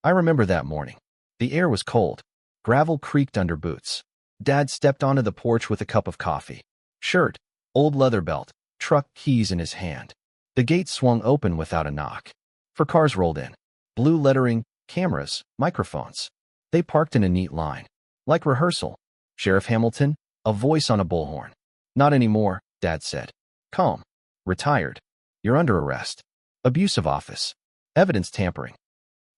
I remember that morning. The air was cold. Gravel creaked under boots. Dad stepped onto the porch with a cup of coffee. Shirt, old leather belt, truck keys in his hand. The gate swung open without a knock. 4 cars rolled in. Blue lettering, cameras, microphones. They parked in a neat line. Like rehearsal. Sheriff Hamilton, a voice on a bullhorn. Not anymore, Dad said. Calm. Retired. You're under arrest. Abuse of office. Evidence tampering.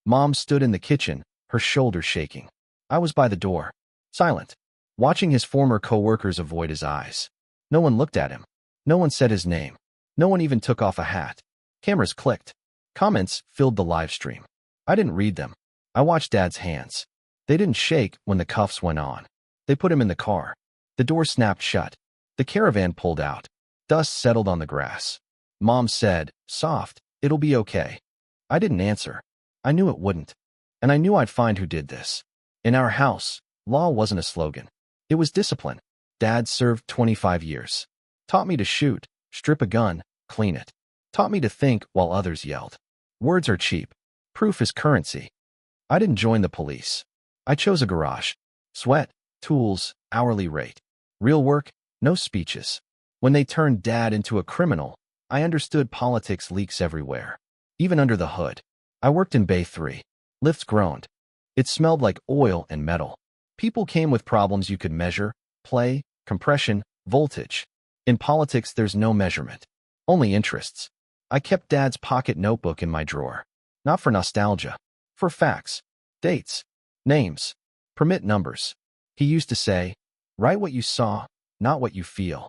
Mom stood in the kitchen, her shoulders shaking. I was by the door, silent, watching his former co-workers avoid his eyes. No one looked at him. No one said his name. No one even took off a hat. Cameras clicked. Comments filled the live stream. I didn't read them. I watched Dad's hands. They didn't shake when the cuffs went on. They put him in the car. The door snapped shut. The caravan pulled out. Dust settled on the grass. Mom said, soft, it'll be okay. I didn't answer. I knew it wouldn't. And I knew I'd find who did this. In our house, law wasn't a slogan. It was discipline. Dad served 25 years. Taught me to shoot, strip a gun, clean it. Taught me to think while others yelled. Words are cheap. Proof is currency. I didn't join the police. I chose a garage. Sweat, tools, hourly rate. Real work, no speeches. When they turned Dad into a criminal, I understood politics leaks everywhere. Even under the hood. I worked in Bay 3. Lifts groaned. It smelled like oil and metal. People came with problems you could measure, play, compression, voltage. In politics, there's no measurement. Only interests. I kept Dad's pocket notebook in my drawer. Not for nostalgia. For facts. Dates. Names. Permit numbers. He used to say, write what you saw, not what you feel.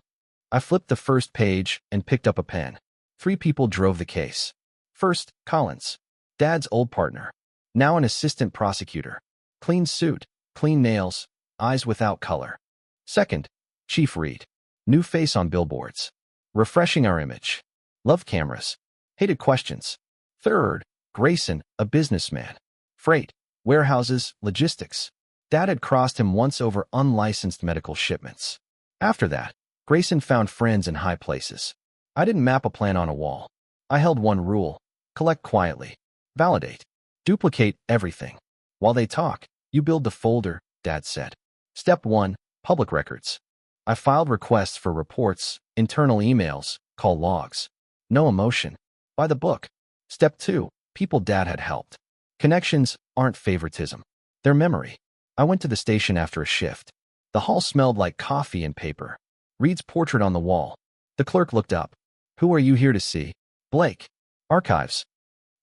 I flipped the first page and picked up a pen. 3 people drove the case. First, Collins. Dad's old partner. Now an assistant prosecutor. Clean suit, clean nails, eyes without color. Second, Chief Reed. New face on billboards. Refreshing our image. Love cameras. Hated questions. Third, Grayson, a businessman. Freight, warehouses, logistics. Dad had crossed him once over unlicensed medical shipments. After that, Grayson found friends in high places. I didn't map a plan on a wall. I held one rule. Collect quietly. Validate. Duplicate everything. While they talk, you build the folder, Dad said. Step 1, public records. I filed requests for reports, internal emails, call logs. No emotion. By the book. Step 2, people Dad had helped. Connections aren't favoritism. They're memory. I went to the station after a shift. The hall smelled like coffee and paper. Reed's portrait on the wall. The clerk looked up. Who are you here to see? Blake. Archives.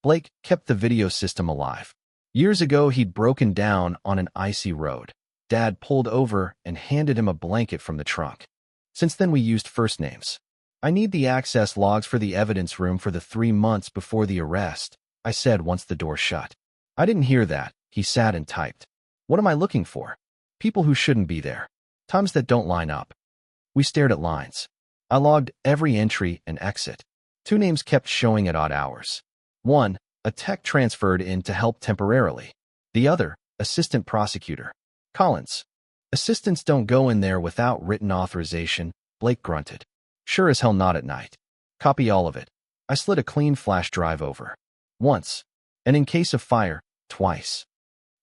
Blake kept the video system alive. Years ago, he'd broken down on an icy road. Dad pulled over and handed him a blanket from the trunk. Since then, we used first names. I need the access logs for the evidence room for the 3 months before the arrest, I said once the door shut. I didn't hear that. He sat and typed. What am I looking for? People who shouldn't be there. Times that don't line up. We stared at lines. I logged every entry and exit. 2 names kept showing at odd hours. One, a tech transferred in to help temporarily. The other, assistant prosecutor. Collins. Assistants don't go in there without written authorization, Blake grunted. Sure as hell not at night. Copy all of it. I slid a clean flash drive over. Once. And in case of fire, twice.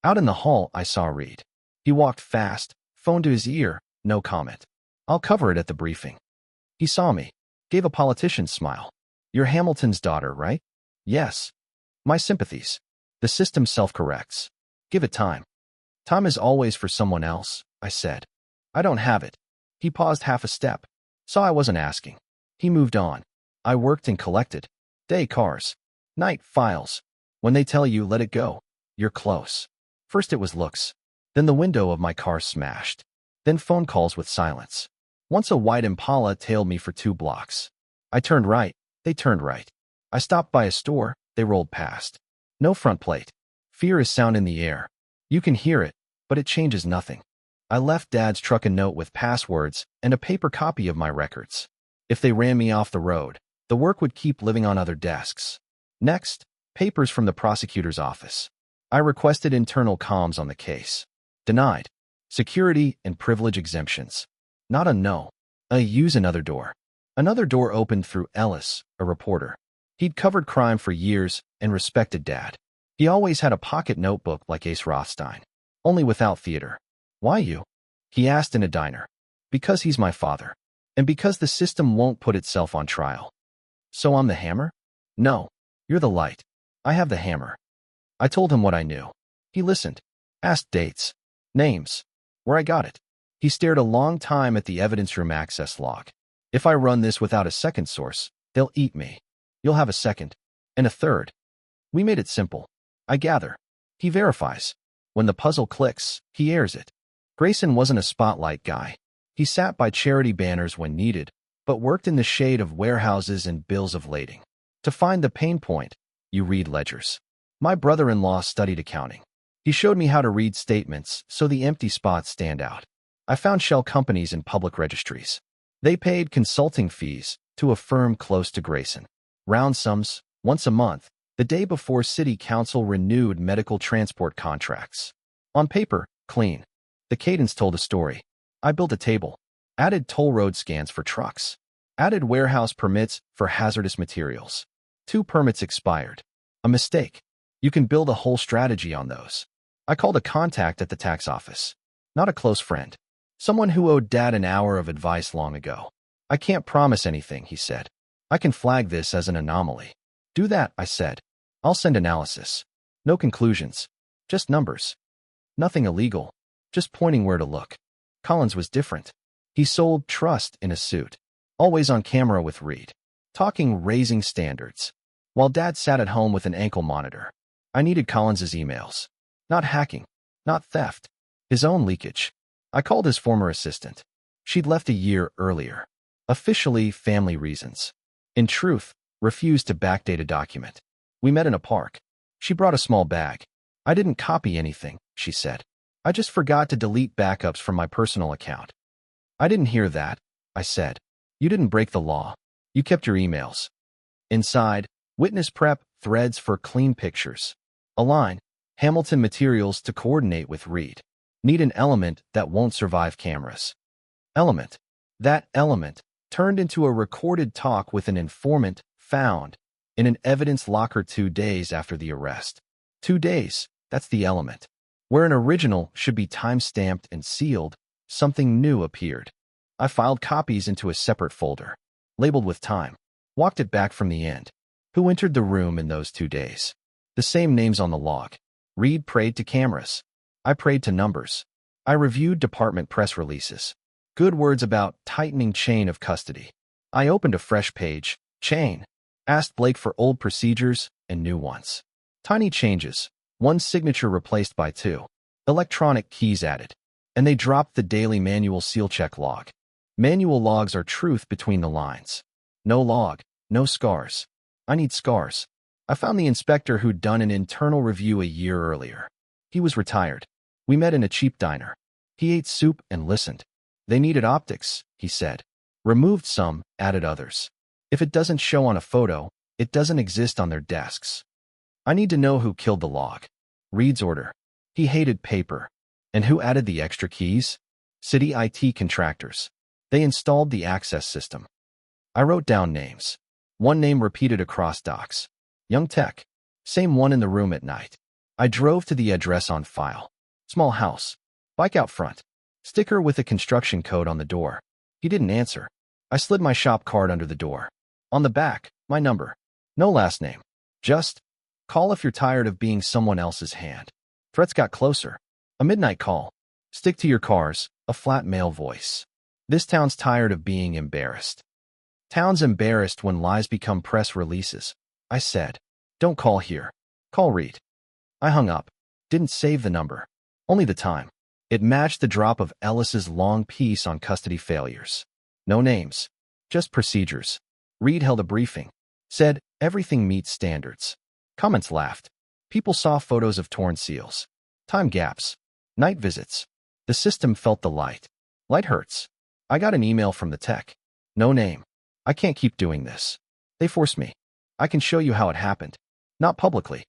Out in the hall, I saw Reed. He walked fast, phone to his ear, no comment. I'll cover it at the briefing. He saw me. Gave a politician's smile. You're Hamilton's daughter, right? Yes. My sympathies. The system self-corrects. Give it time. Time is always for someone else, I said. I don't have it. He paused half a step. Saw I wasn't asking. He moved on. I worked and collected. Day cars. Night files. When they tell you let it go, you're close. First it was looks. Then the window of my car smashed. Then phone calls with silence. Once a white Impala tailed me for 2 blocks. I turned right. They turned right. I stopped by a store. They rolled past. No front plate. Fear is sound in the air. You can hear it, but it changes nothing. I left Dad's truck a note with passwords and a paper copy of my records. If they ran me off the road, the work would keep living on other desks. Next, papers from the prosecutor's office. I requested internal comms on the case. Denied. Security and privilege exemptions. Not a no. Use another door. Another door opened through Ellis, a reporter. He'd covered crime for years and respected Dad. He always had a pocket notebook like Ace Rothstein, only without theater. Why you? He asked in a diner. Because he's my father. And because the system won't put itself on trial. So I'm the hammer? No. You're the light. I have the hammer. I told him what I knew. He listened. Asked dates. Names. Where I got it. He stared a long time at the evidence room access log. If I run this without a second source, they'll eat me. You'll have a second. And a third. We made it simple. I gather. He verifies. When the puzzle clicks, he airs it. Grayson wasn't a spotlight guy. He sat by charity banners when needed, but worked in the shade of warehouses and bills of lading. To find the pain point, you read ledgers. My brother-in-law studied accounting. He showed me how to read statements so the empty spots stand out. I found shell companies in public registries. They paid consulting fees to a firm close to Grayson. Round sums, once a month, the day before City Council renewed medical transport contracts. On paper, clean. The cadence told a story. I built a table, added toll road scans for trucks, added warehouse permits for hazardous materials. 2 permits expired. A mistake. You can build a whole strategy on those. I called a contact at the tax office. Not a close friend. Someone who owed Dad an hour of advice long ago. I can't promise anything, he said. I can flag this as an anomaly. Do that, I said. I'll send analysis. No conclusions. Just numbers. Nothing illegal. Just pointing where to look. Collins was different. He sold trust in a suit. Always on camera with Reed. Talking raising standards. While Dad sat at home with an ankle monitor. I needed Collins's emails. Not hacking. Not theft. His own leakage. I called his former assistant. She'd left a year earlier. Officially, family reasons. In truth, refused to backdate a document. We met in a park. She brought a small bag. I didn't copy anything, she said. I just forgot to delete backups from my personal account. I didn't hear that, I said. You didn't break the law. You kept your emails. Inside, witness prep, threads for clean pictures. A line, Hamilton materials to coordinate with Reed. Need an element that won't survive cameras. Element. That element turned into a recorded talk with an informant found in an evidence locker 2 days after the arrest. 2 days, that's the element. Where an original should be time-stamped and sealed, something new appeared. I filed copies into a separate folder, labeled with time, walked it back from the end. Who entered the room in those 2 days? The same names on the log. Reed prayed to cameras. I prayed to numbers. I reviewed department press releases. Good words about tightening chain of custody. I opened a fresh page, chain. Asked Blake for old procedures and new ones. Tiny changes. 1 signature replaced by 2. Electronic keys added. And they dropped the daily manual seal check log. Manual logs are truth between the lines. No log, no scars. I need scars. I found the inspector who'd done an internal review a year earlier. He was retired. We met in a cheap diner. He ate soup and listened. They needed optics, he said. Removed some, added others. If it doesn't show on a photo, it doesn't exist on their desks. I need to know who killed the log. Reed's order. He hated paper. And who added the extra keys? City IT contractors. They installed the access system. I wrote down names. 1 name repeated across docs. Young Tech. Same one in the room at night. I drove to the address on file. Small house. Bike out front. Sticker with a construction code on the door. He didn't answer. I slid my shop card under the door. On the back, my number. No last name. Just, call if you're tired of being someone else's hand. Threats got closer. A midnight call. Stick to your cars, a flat male voice. This town's tired of being embarrassed. Town's embarrassed when lies become press releases. I said, don't call here. Call Reed. I hung up. Didn't save the number. Only the time. It matched the drop of Ellis's long piece on custody failures. No names. Just procedures. Reed held a briefing. Said, everything meets standards. Comments laughed. People saw photos of torn seals. Time gaps. Night visits. The system felt the light. Light hurts. I got an email from the tech. No name. I can't keep doing this. They forced me. I can show you how it happened. Not publicly.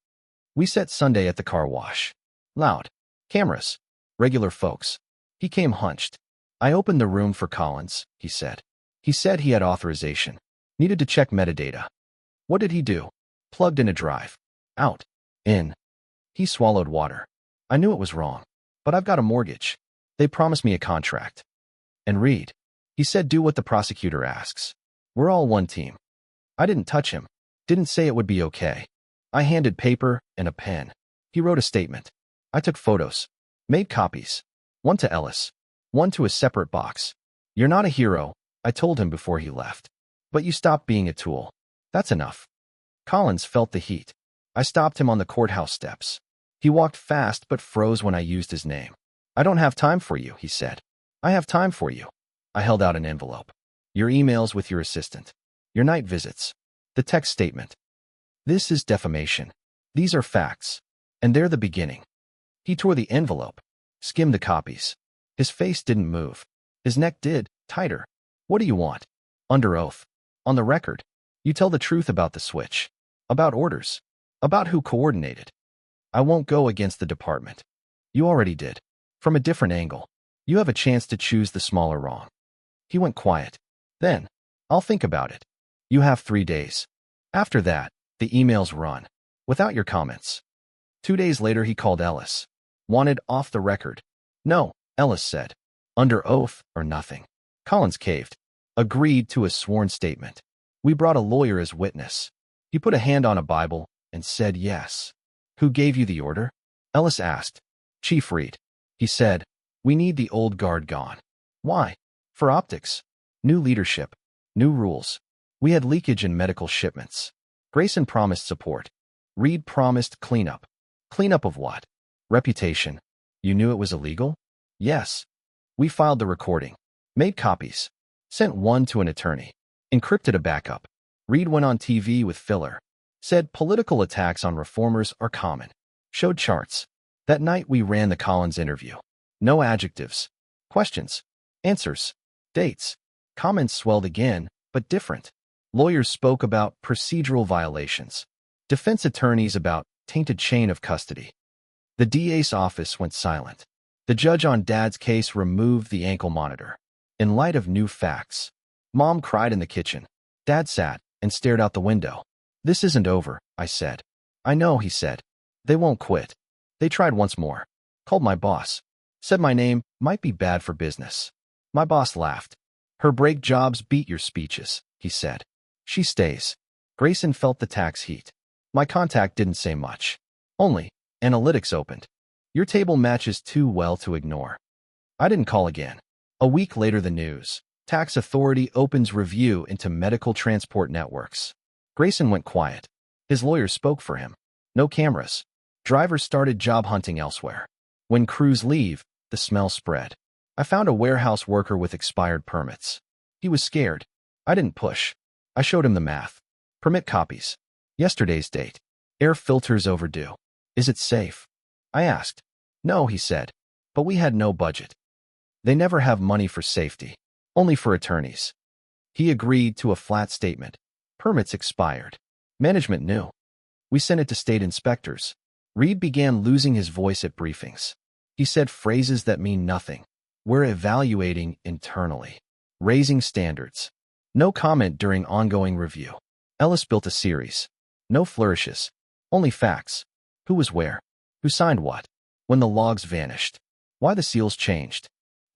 We set Sunday at the car wash. Loud. Cameras. Regular folks. He came hunched. I opened the room for Collins, he said. He said he had authorization. Needed to check metadata. What did he do? Plugged in a drive. Out. In. He swallowed water. I knew it was wrong. But I've got a mortgage. They promised me a contract. And Reed. He said do what the prosecutor asks. We're all one team. I didn't touch him. Didn't say it would be okay. I handed paper and a pen. He wrote a statement. I took photos. Made copies. One to Ellis. One to a separate box. You're not a hero, I told him before he left. But you stopped being a tool. That's enough. Collins felt the heat. I stopped him on the courthouse steps. He walked fast but froze when I used his name. I don't have time for you, he said. I have time for you. I held out an envelope. Your emails with your assistant. Your night visits. The text statement. This is defamation. These are facts. And they're the beginning. He tore the envelope. Skimmed the copies. His face didn't move. His neck did, tighter. What do you want? Under oath. On the record. You tell the truth about the switch. About orders. About who coordinated. I won't go against the department. You already did. From a different angle. You have a chance to choose the smaller wrong. He went quiet. Then, I'll think about it. You have 3 days. After that, the emails run. Without your comments. 2 days later he called Ellis. Wanted off the record. No, Ellis said. Under oath or nothing. Collins caved. Agreed to a sworn statement. We brought a lawyer as witness. He put a hand on a Bible and said yes. Who gave you the order? Ellis asked. Chief Reed. He said, we need the old guard gone. Why? For optics. New leadership. New rules. We had leakage in medical shipments. Grayson promised support. Reed promised cleanup. Cleanup of what? Reputation. You knew it was illegal? Yes. We filed the recording. Made copies. Sent one to an attorney. Encrypted a backup. Reed went on TV with filler. Said political attacks on reformers are common. Showed charts. That night we ran the Collins interview. No adjectives. Questions. Answers. Dates. Comments swelled again, but different. Lawyers spoke about procedural violations. Defense attorneys about tainted chain of custody. The DA's office went silent. The judge on Dad's case removed the ankle monitor. In light of new facts. Mom cried in the kitchen. Dad sat and stared out the window. This isn't over, I said. I know, he said. They won't quit. They tried once more. Called my boss. Said my name might be bad for business. My boss laughed. Her break jobs beat your speeches, he said. She stays. Grayson felt the tax heat. My contact didn't say much. Only, analytics opened. Your table matches too well to ignore. I didn't call again. A week later the news. Tax authority opens review into medical transport networks. Grayson went quiet. His lawyer spoke for him. No cameras. Drivers started job hunting elsewhere. When crews leave, the smell spread. I found a warehouse worker with expired permits. He was scared. I didn't push. I showed him the math. Permit copies. Yesterday's date. Air filters overdue. Is it safe? I asked. No, he said. But we had no budget. They never have money for safety. Only for attorneys. He agreed to a flat statement. Permits expired. Management knew. We sent it to state inspectors. Reed began losing his voice at briefings. He said phrases that mean nothing. We're evaluating internally. Raising standards. No comment during ongoing review. Ellis built a series. No flourishes. Only facts. Who was where? Who signed what? When the logs vanished. Why the seals changed.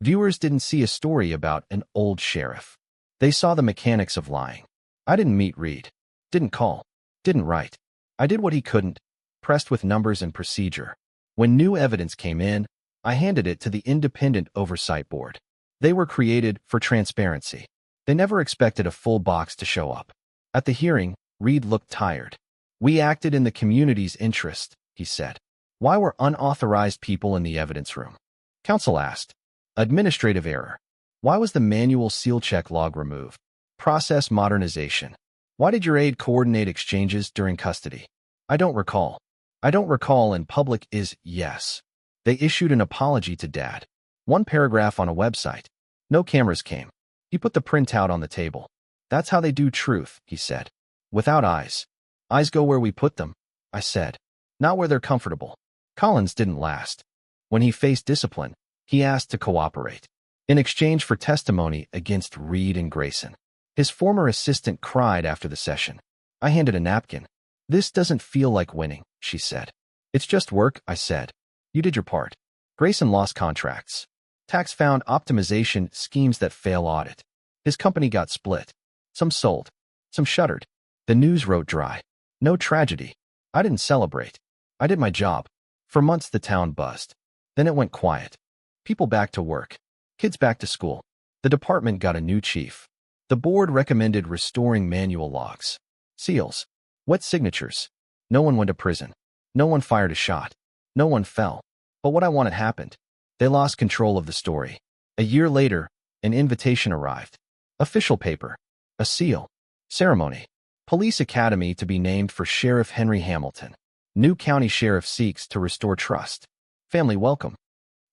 Viewers didn't see a story about an old sheriff. They saw the mechanics of lying. I didn't meet Reed. Didn't call. Didn't write. I did what he couldn't. Pressed with numbers and procedure. When new evidence came in, I handed it to the Independent Oversight Board. They were created for transparency. They never expected a full box to show up. At the hearing, Reed looked tired. We acted in the community's interest, he said. Why were unauthorized people in the evidence room? Counsel asked. Administrative error. Why was the manual seal check log removed? Process modernization. Why did your aide coordinate exchanges during custody? I don't recall. I don't recall, and public is yes. They issued an apology to Dad. One paragraph on a website. No cameras came. He put the printout on the table. That's how they do truth, he said. Without eyes. Eyes go where we put them, I said. Not where they're comfortable. Collins didn't last. When he faced discipline, he asked to cooperate. In exchange for testimony against Reed and Grayson. His former assistant cried after the session. I handed a napkin. This doesn't feel like winning, she said. It's just work, I said. You did your part. Grayson lost contracts. Tax found optimization schemes that fail audit. His company got split. Some sold. Some shuttered. The news wrote dry. No tragedy. I didn't celebrate. I did my job. For months the town buzzed. Then it went quiet. People back to work. Kids back to school. The department got a new chief. The board recommended restoring manual logs. Seals. Wet signatures. No one went to prison. No one fired a shot. No one fell. But what I wanted happened. They lost control of the story. A year later, an invitation arrived. Official paper. A seal. Ceremony. Police Academy to be named for Sheriff Henry Hamilton. New county sheriff seeks to restore trust. Family welcome.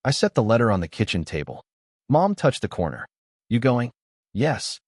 I set the letter on the kitchen table. Mom touched the corner. You going? Yes.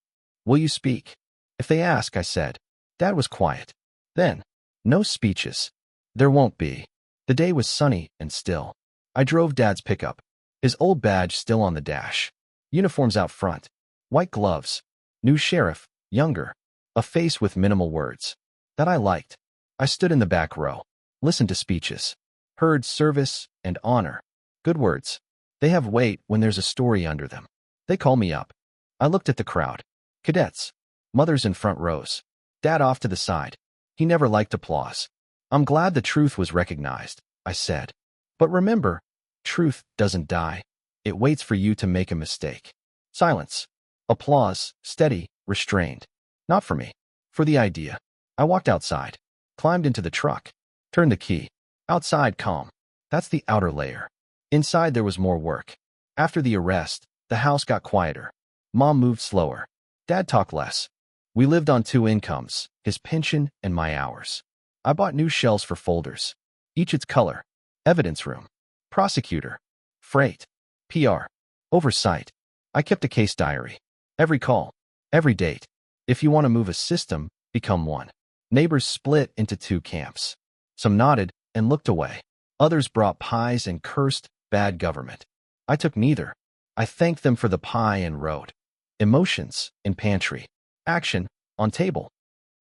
Will you speak? If they ask, I said. Dad was quiet. Then, no speeches. There won't be. The day was sunny and still. I drove Dad's pickup. His old badge still on the dash. Uniforms out front. White gloves. New sheriff, younger. A face with minimal words. That I liked. I stood in the back row. Listened to speeches. Heard service and honor. Good words. They have weight when there's a story under them. They call me up. I looked at the crowd. Cadets. Mothers in front rows. Dad off to the side. He never liked applause. I'm glad the truth was recognized, I said. But remember, truth doesn't die. It waits for you to make a mistake. Silence. Applause, steady, restrained. Not for me. For the idea. I walked outside. Climbed into the truck. Turned the key. Outside, calm. That's the outer layer. Inside there was more work. After the arrest, the house got quieter. Mom moved slower. Dad talked less. We lived on 2 incomes, his pension and my hours. I bought new shelves for folders. Each its color. Evidence room. Prosecutor. Freight. PR. Oversight. I kept a case diary. Every call. Every date. If you want to move a system, become one. Neighbors split into 2 camps. Some nodded and looked away. Others brought pies and cursed bad government. I took neither. I thanked them for the pie and wrote. Emotions in pantry. Action on table.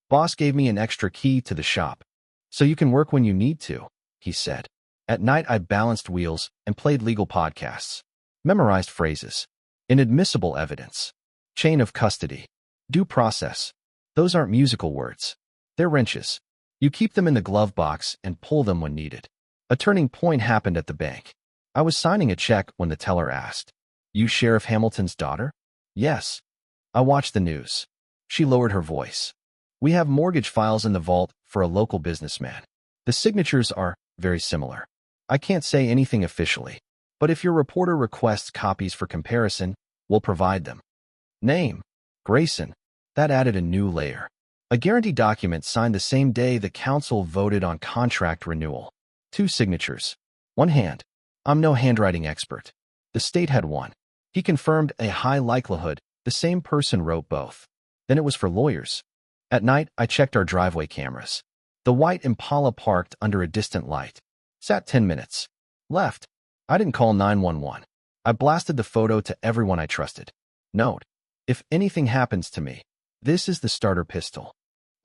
Boss gave me an extra key to the shop. So you can work when you need to, he said. At night I balanced wheels and played legal podcasts. Memorized phrases. Inadmissible evidence. Chain of custody. Due process. Those aren't musical words. They're wrenches. You keep them in the glove box and pull them when needed. A turning point happened at the bank. I was signing a check when the teller asked, "You Sheriff Hamilton's daughter?" "Yes." I watched the news. She lowered her voice. "We have mortgage files in the vault for a local businessman. The signatures are very similar. I can't say anything officially, but if your reporter requests copies for comparison, we'll provide them." Name. Grayson. That added a new layer. A guarantee document signed the same day the council voted on contract renewal. 2 signatures. One hand. I'm no handwriting expert. The state had one. He confirmed a high likelihood the same person wrote both. Then it was for lawyers. At night, I checked our driveway cameras. The white Impala parked under a distant light. Sat 10 minutes. Left. I didn't call 911. I blasted the photo to everyone I trusted. Note. If anything happens to me, this is the starter pistol.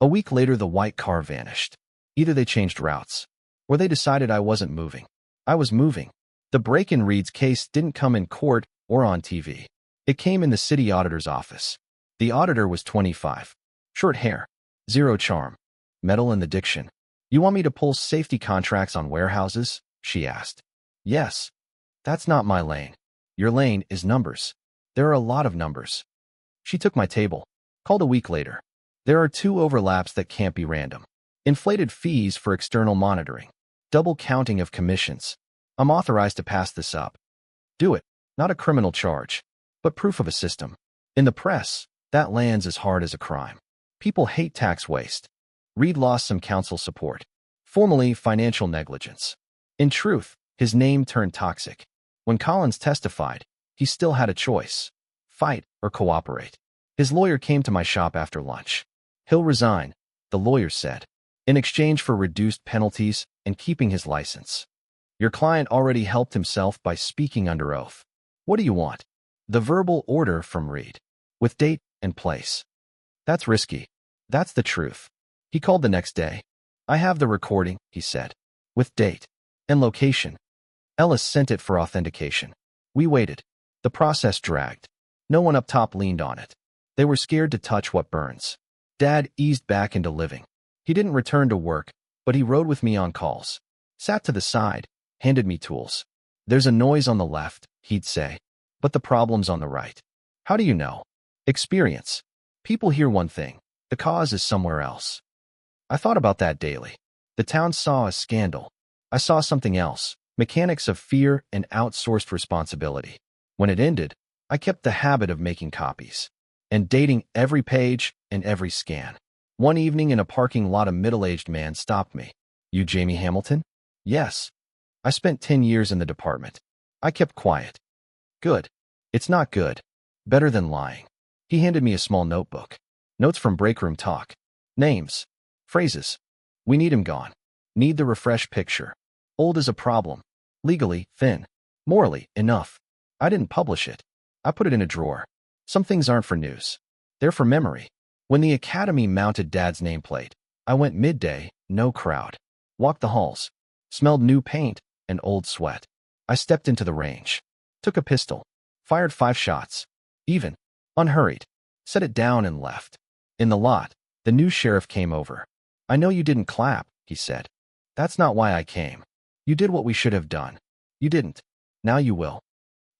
A week later, the white car vanished. Either they changed routes, or they decided I wasn't moving. I was moving. The break-in Reed's case didn't come in court or on TV. It came in the city auditor's office. The auditor was 25. Short hair. Zero charm. Metal in the diction. "You want me to pull safety contracts on warehouses?" she asked. "Yes." "That's not my lane. Your lane is numbers. There are a lot of numbers." She took my table. Called a week later. "There are 2 overlaps that can't be random. Inflated fees for external monitoring. Double counting of commissions. I'm authorized to pass this up." Do it. Not a criminal charge, but proof of a system. In the press, that lands as hard as a crime. People hate tax waste. Reed lost some council support. Formally, financial negligence. In truth, his name turned toxic. When Collins testified, he still had a choice. Fight or cooperate. His lawyer came to my shop after lunch. "He'll resign," the lawyer said, "in exchange for reduced penalties and keeping his license. Your client already helped himself by speaking under oath. What do you want?" "The verbal order from Reed. With date and place." "That's risky." "That's the truth." He called the next day. "I have the recording," he said. "With date." And location. Ellis sent it for authentication. We waited. The process dragged. No one up top leaned on it. They were scared to touch what burns. Dad eased back into living. He didn't return to work, but he rode with me on calls. Sat to the side, handed me tools. There's a noise on the left, he'd say, but the problem's on the right. How do you know? Experience. People hear one thing. The cause is somewhere else. I thought about that daily. The town saw a scandal. I saw something else. Mechanics of fear and outsourced responsibility. When it ended, I kept the habit of making copies and dating every page and every scan. One evening in a parking lot, a middle-aged man stopped me. You Jamie Hamilton? Yes. I spent 10 years in the department. I kept quiet. Good. It's not good. Better than lying. He handed me a small notebook. Notes from breakroom talk. Names. Phrases. We need him gone. Need the refresh picture. Old is a problem. Legally, thin. Morally, enough. I didn't publish it. I put it in a drawer. Some things aren't for news. They're for memory. When the academy mounted Dad's nameplate, I went midday, no crowd. Walked the halls. Smelled new paint and old sweat. I stepped into the range. Took a pistol. Fired 5 shots. Even. Unhurried. Set it down and left. In the lot, the new sheriff came over. I know you didn't clap, he said. That's not why I came. You did what we should have done. You didn't. Now you will.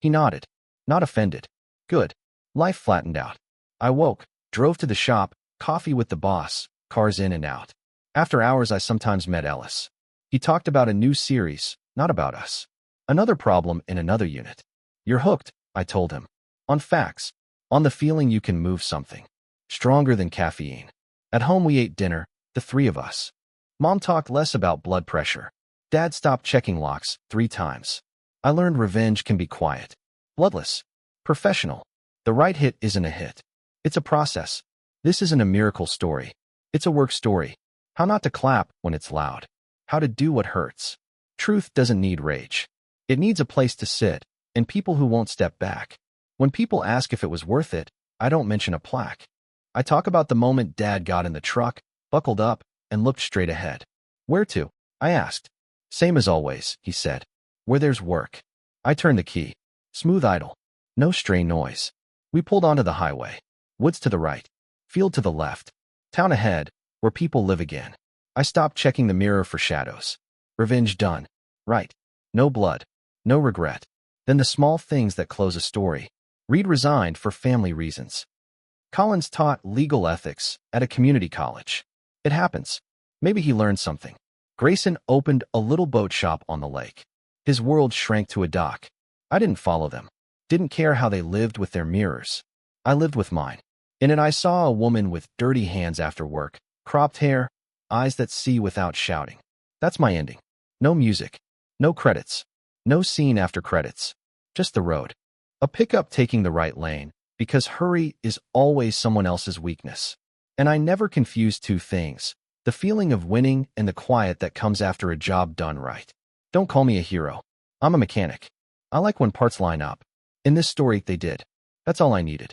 He nodded. Not offended. Good. Life flattened out. I woke, drove to the shop, coffee with the boss, cars in and out. After hours I sometimes met Ellis. He talked about a new series, not about us. Another problem in another unit. You're hooked, I told him. On facts. On the feeling you can move something. Stronger than caffeine. At home we ate dinner, the 3 of us. Mom talked less about blood pressure. Dad stopped checking locks 3 times. I learned revenge can be quiet. Bloodless. Professional. The right hit isn't a hit. It's a process. This isn't a miracle story. It's a work story. How not to clap when it's loud. How to do what hurts. Truth doesn't need rage. It needs a place to sit, and people who won't step back. When people ask if it was worth it, I don't mention a plaque. I talk about the moment Dad got in the truck, buckled up, and looked straight ahead. Where to? I asked. Same as always, he said. Where there's work. I turned the key. Smooth idle. No stray noise. We pulled onto the highway. Woods to the right. Field to the left. Town ahead, where people live again. I stopped checking the mirror for shadows. Revenge done. Right. No blood. No regret. Then the small things that close a story. Reed resigned for family reasons. Collins taught legal ethics at a community college. It happens. Maybe he learned something. Grayson opened a little boat shop on the lake. His world shrank to a dock. I didn't follow them. Didn't care how they lived with their mirrors. I lived with mine. In it I saw a woman with dirty hands after work, cropped hair, eyes that see without shouting. That's my ending. No music. No credits. No scene after credits. Just the road. A pickup taking the right lane, because hurry is always someone else's weakness. And I never confuse two things, the feeling of winning and the quiet that comes after a job done right. Don't call me a hero. I'm a mechanic. I like when parts line up. In this story, they did. That's all I needed.